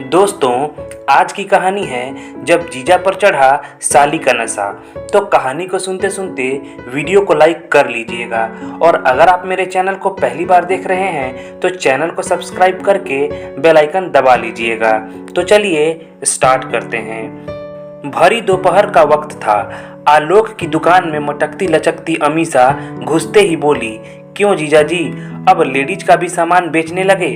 दोस्तों, आज की कहानी है जब जीजा पर चढ़ा साली का नशा। तो कहानी को सुनते सुनते वीडियो को लाइक कर लीजिएगा और अगर आप मेरे चैनल को पहली बार देख रहे हैं तो चैनल को सब्सक्राइब करके बेल आइकन दबा लीजिएगा। तो चलिए स्टार्ट करते हैं। भरी दोपहर का वक्त था। आलोक की दुकान में मटकती लचकती अमीषा घुसते ही बोली, क्यों जीजा जी, अब लेडीज का भी सामान बेचने लगे?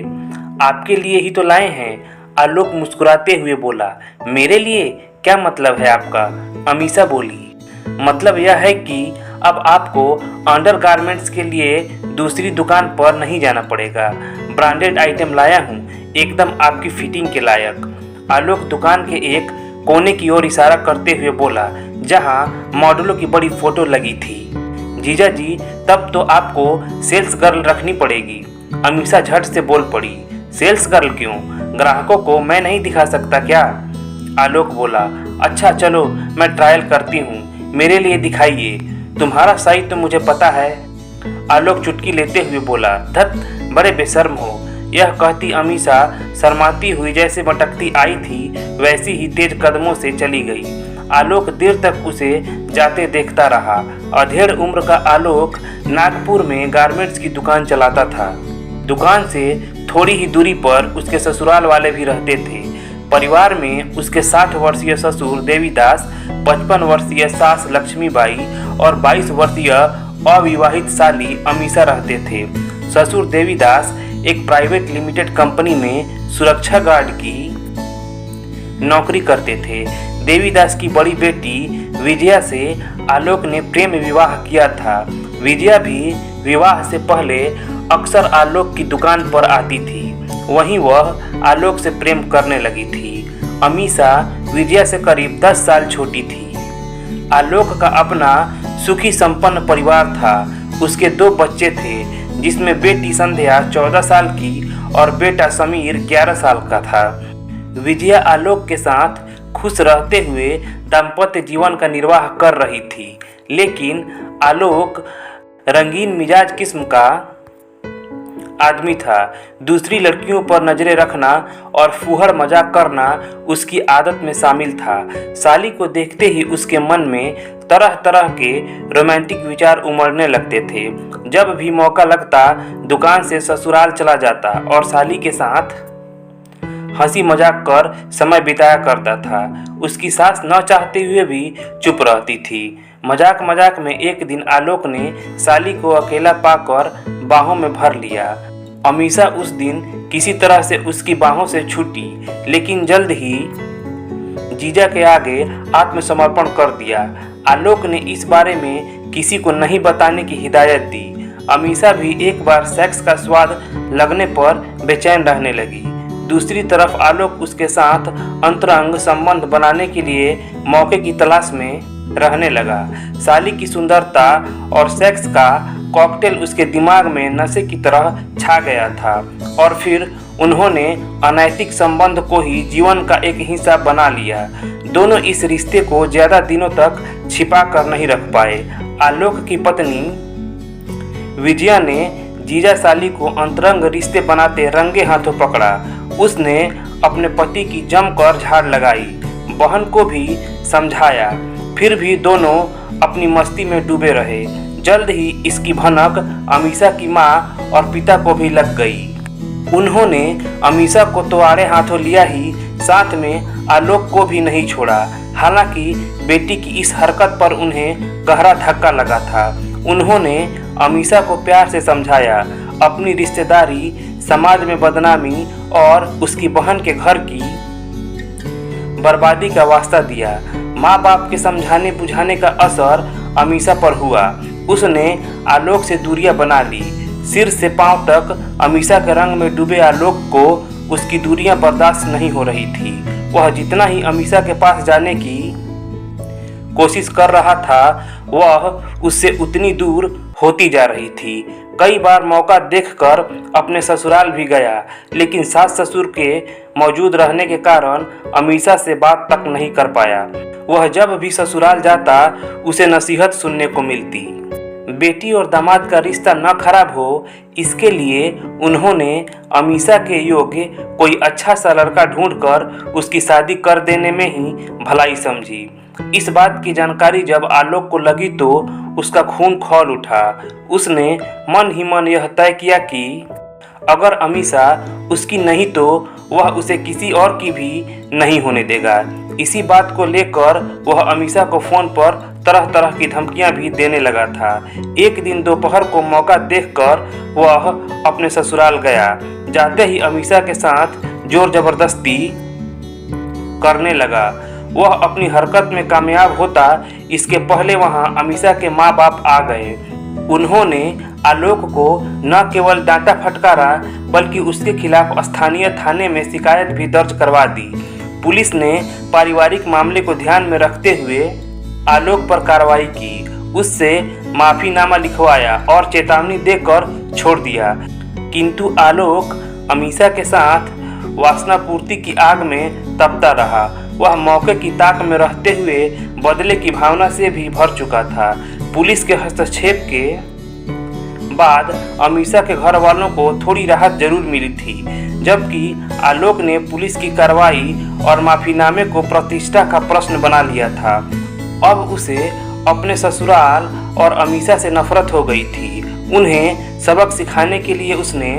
आपके लिए ही तो लाए हैं। आलोक मुस्कुराते हुए बोला, मेरे लिए क्या मतलब है आपका? अमीषा बोली, मतलब यह है कि अब आपको अंडरगारमेंट्स के लिए दूसरी दुकान पर नहीं जाना पड़ेगा। ब्रांडेड आइटम लाया हूँ, एकदम आपकी फिटिंग के लायक। आलोक दुकान के एक कोने की ओर इशारा करते हुए बोला, जहाँ मॉडलों की बड़ी फोटो लगी थी। जीजा जी, तब तो आपको सेल्स गर्ल रखनी पड़ेगी। अमीषा झट से बोल पड़ी, सेल्स गर्ल क्यों? ग्राहकों को मैं नहीं दिखा सकता क्या? आलोक बोला, अच्छा चलो मैं ट्रायल करती हूँ, मेरे लिए दिखाइए, तुम्हारा साइज तो मुझे पता है। आलोक चुटकी लेते हुए बोला, धत, बड़े बेशर्म हो। यह कहती अमीषा शर्माती हुई जैसे मटकती आई थी वैसी ही तेज कदमों से चली गई। आलोक देर तक उसे जाते देखता रहा। अधेड़ उम्र का आलोक नागपुर में गारमेंट्स की दुकान चलाता था। दुकान से थोड़ी ही दूरी पर उसके ससुराल वाले भी रहते थे। परिवार में उसके 60 वर्षीय ससुर देवीदास, 55 वर्षीय सास लक्ष्मीबाई और 22 वर्षीय अविवाहित साली अमीषा रहते थे। ससुर देवीदास एक प्राइवेट लिमिटेड कंपनी में सुरक्षा गार्ड की नौकरी करते थे। देवीदास की बड़ी बेटी विजया से आलोक ने प्रेम विवाह किया था। विजया भी विवाह से पहले अक्सर आलोक की दुकान पर आती थी, वहीं वह आलोक से प्रेम करने लगी थी। अमीषा विजया से करीब 10 साल छोटी थी। आलोक का अपना सुखी संपन्न परिवार था। उसके 2 बच्चे थे, जिसमें बेटी संध्या 14 साल की और बेटा समीर 11 साल का था। विजया आलोक के साथ खुश रहते हुए दाम्पत्य जीवन का निर्वाह कर रही थी, लेकिन आलोक रंगीन मिजाज किस्म का आदमी था। दूसरी लड़कियों पर नजरें रखना और फुहड़ मजाक करना उसकी आदत में शामिल था। साली को देखते ही उसके मन में तरह तरह के रोमांटिक विचार उमड़ने लगते थे। जब भी मौका लगता दुकान से ससुराल चला जाता और साली के साथ हंसी मजाक कर समय बिताया करता था। उसकी सास न चाहते हुए भी चुप रहती थी। मजाक मजाक में एक दिन आलोक ने साली को अकेला पाकर बाहों में भर लिया। अमीषा उस दिन किसी तरह से उसकी बाहों से छूटी, लेकिन जल्द ही जीजा के आगे आत्मसमर्पण कर दिया। आलोक ने इस बारे में किसी को नहीं बताने की हिदायत दी। अमीषा भी एक बार सेक्स का स्वाद लगने पर बेचैन रहने लगी। दूसरी तरफ आलोक उसके साथ अंतरंग संबंध बनाने के लिए मौके की तलाश में रहने लगा। साली की सुंदरता और सेक्स का कॉकटेल उसके दिमाग में नशे की तरह छा गया था और फिर उन्होंने अनैतिक संबंध को ही जीवन का एक हिस्सा बना लिया। दोनों इस रिश्ते को ज्यादा दिनों तक छिपा कर नहीं रख पाए। आलोक की पत्नी विजया ने जीजा साली को अंतरंग रिश्ते बनाते रंगे हाथों पकड़ा। उसने अपने पति की जमकर झाड़ लगाई, बहन को भी समझाया, फिर भी दोनों अपनी मस्ती में डूबे रहे। जल्द ही इसकी भनक अमीषा की माँ और पिता को भी लग गई। उन्होंने अमीषा को तो आड़े हाथों लिया ही, साथ में आलोक को भी नहीं छोड़ा। हालांकि बेटी की इस हरकत पर उन्हें गहरा धक्का लगा था। उन्होंने अमीषा को प्यार से समझाया, अपनी रिश्तेदारी, समाज में बदनामी और उसकी बहन के घर की बर्बादी का वास्ता दिया। माँ बाप के समझाने बुझाने का असर अमीषा पर हुआ। उसने आलोक से दूरियां बना ली। सिर से पांव तक अमीषा के रंग में डूबे आलोक को उसकी दूरियां बर्दाश्त नहीं हो रही थी। वह जितना ही अमीषा के पास जाने की कोशिश कर रहा था, वह उससे उतनी दूर होती जा रही थी। कई बार मौका देखकर अपने ससुराल भी गया, लेकिन सास ससुर के मौजूद रहने के कारण अमीषा से बात तक नहीं कर पाया। वह जब भी ससुराल जाता उसे नसीहत सुनने को मिलती। बेटी और दामाद का रिश्ता न खराब हो, इसके लिए उन्होंने अमीषा के योग्य कोई अच्छा सा लड़का ढूंढकर उसकी शादी कर देने में ही भलाई समझी। इस बात की जानकारी जब आलोक को लगी तो उसका खून खौल उठा। उसने मन ही मन यह तय किया कि अगर अमीषा उसकी नहीं तो वह उसे किसी और की भी नहीं होने देगा। इसी बात को लेकर वह अमीषा को फोन पर तरह तरह की धमकियां भी देने लगा था। एक दिन दोपहर को मौका देखकर वह अपने ससुराल गया। जाते ही अमीषा के साथ जोर जबरदस्ती करने लगा। वह अपनी हरकत में कामयाब होता इसके पहले वहां अमीषा के माँ बाप आ गए। उन्होंने आलोक को न केवल डांटा फटकारा बल्कि उसके खिलाफ स्थानीय थाने में शिकायत भी दर्ज करवा दी। पुलिस ने पारिवारिक मामले को ध्यान में रखते हुए आलोक पर कार्रवाई की, उससे माफीनामा लिखवाया और चेतावनी देकर छोड़ दिया। किंतु आलोक अमीषा के साथ वासना पूर्ति की आग में तपता रहा। वह मौके की ताक में रहते हुए बदले की भावना से भी भर चुका था। पुलिस के हस्तक्षेप के बाद अमीषा के घर वालों को थोड़ी राहत जरूर मिली थी, जबकि आलोक ने पुलिस की कार्रवाई और माफीनामे को प्रतिष्ठा का प्रश्न बना लिया था। अब उसे अपने ससुराल और अमीषा से नफरत हो गई थी। उन्हें सबक सिखाने के लिए उसने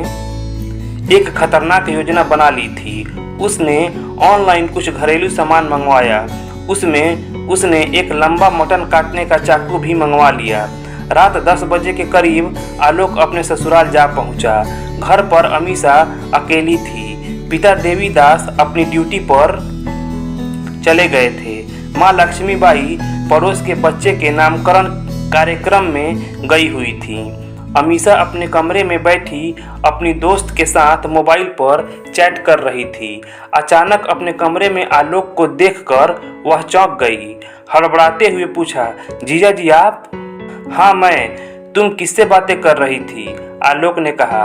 एक खतरनाक योजना बना ली थी। उसने ऑनलाइन कुछ घरेलू सामान मंगवाया। उसमें उसने एक लंबा मटन काटने का चाकू भी मंगवा लिया। रात 10 बजे के करीब आलोक अपने ससुराल जा पहुंचा। घर पर अमीषा अकेली थी। पिता देवीदास अपनी ड्यूटी पर चले गए थे। माँ लक्ष्मीबाई पड़ोस के बच्चे के नामकरण कार्यक्रम में गई हुई थी। अमीषा अपने कमरे में बैठी अपनी दोस्त के साथ मोबाइल पर चैट कर रही थी। अचानक अपने कमरे में आलोक को देखकर वह चौंक गई। हड़बड़ाते हुए पूछा, जीजा जी आप? हाँ मैं। तुम किससे बातें कर रही थी? आलोक ने कहा,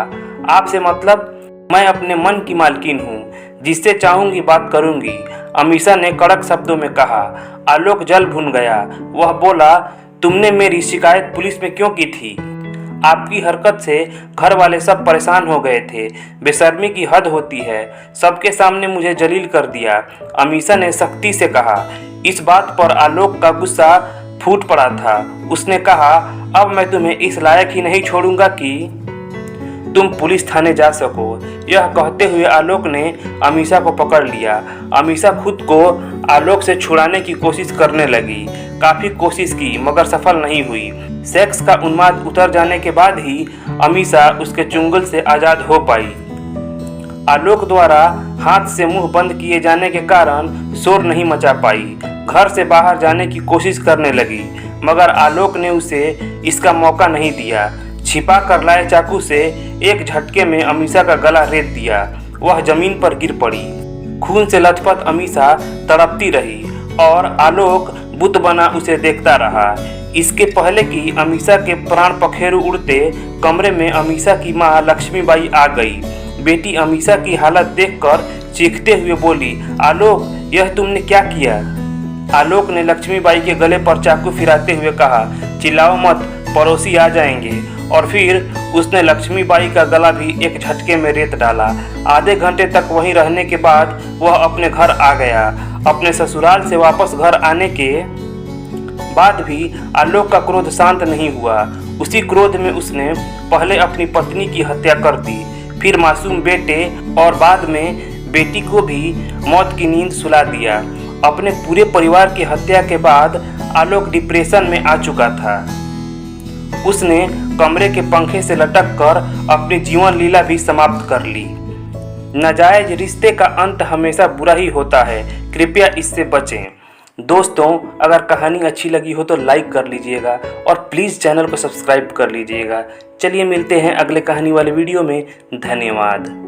आपसे मतलब? मैं अपने मन की मालकिन हूँ, जिससे चाहूंगी बात करूंगी, अमीषा ने कड़क शब्दों में कहा। आलोक जल भुन गया। वह बोला, तुमने मेरी शिकायत पुलिस में क्यों की थी? आपकी हरकत से घर वाले सब परेशान हो गए थे। बेशर्मी की हद होती है। सबके सामने मुझे जलील कर दिया, अमीषा ने सख्ती से कहा। इस बात पर आलोक का गुस्सा फूट पड़ा था। उसने कहा, अब मैं तुम्हें इस लायक ही नहीं छोड़ूंगा कि तुम पुलिस थाने जा सको। यह कहते हुए आलोक ने अमीषा को पकड़ लिया। अमीषा खुद को आलोक से छुड़ाने की कोशिश करने लगी। काफी कोशिश की मगर सफल नहीं हुई। सेक्स का उन्माद उतर जाने के बाद ही अमीषा उसके चुंगल से आजाद हो पाई। आलोक द्वारा हाथ से मुंह बंद किए जाने के कारण शोर नहीं मचा पाई। घर से बाहर जाने की कोशिश करने लगी मगर आलोक ने उसे इसका मौका नहीं दिया। छिपा कर लाए चाकू से एक झटके में अमीषा का गला रेत दिया। वह जमीन पर गिर पड़ी। खून से लथपथ अमीषा तड़पती रही और आलोक बुत बना उसे देखता रहा। इसके पहले कि अमीषा के प्राण पखेरु उड़ते, कमरे में अमीषा की माँ लक्ष्मीबाई आ गई। बेटी अमीषा की हालत देखकर चीखते हुए बोली, आलोक यह तुमने क्या किया? आलोक ने लक्ष्मीबाई के गले पर चाकू फिराते हुए कहा, चिल्लाओ मत, पड़ोसी आ जाएंगे। और फिर उसने लक्ष्मीबाई का गला भी एक झटके में रेत डाला। आधे घंटे तक वहीं रहने के बाद वह अपने घर आ गया। अपने ससुराल से वापस घर आने के बाद भी आलोक का क्रोध शांत नहीं हुआ। उसी क्रोध में उसने पहले अपनी पत्नी की हत्या कर दी, फिर मासूम बेटे और बाद में बेटी को भी मौत की नींद सुला दिया। अपने पूरे परिवार की हत्या के बाद आलोक डिप्रेशन में आ चुका था। उसने कमरे के पंखे से लटक कर अपनी जीवन लीला भी समाप्त कर ली। नाजायज रिश्ते का अंत हमेशा बुरा ही होता है, कृपया इससे बचें। दोस्तों, अगर कहानी अच्छी लगी हो तो लाइक कर लीजिएगा और प्लीज़ चैनल को सब्सक्राइब कर लीजिएगा। चलिए मिलते हैं अगले कहानी वाले वीडियो में। धन्यवाद।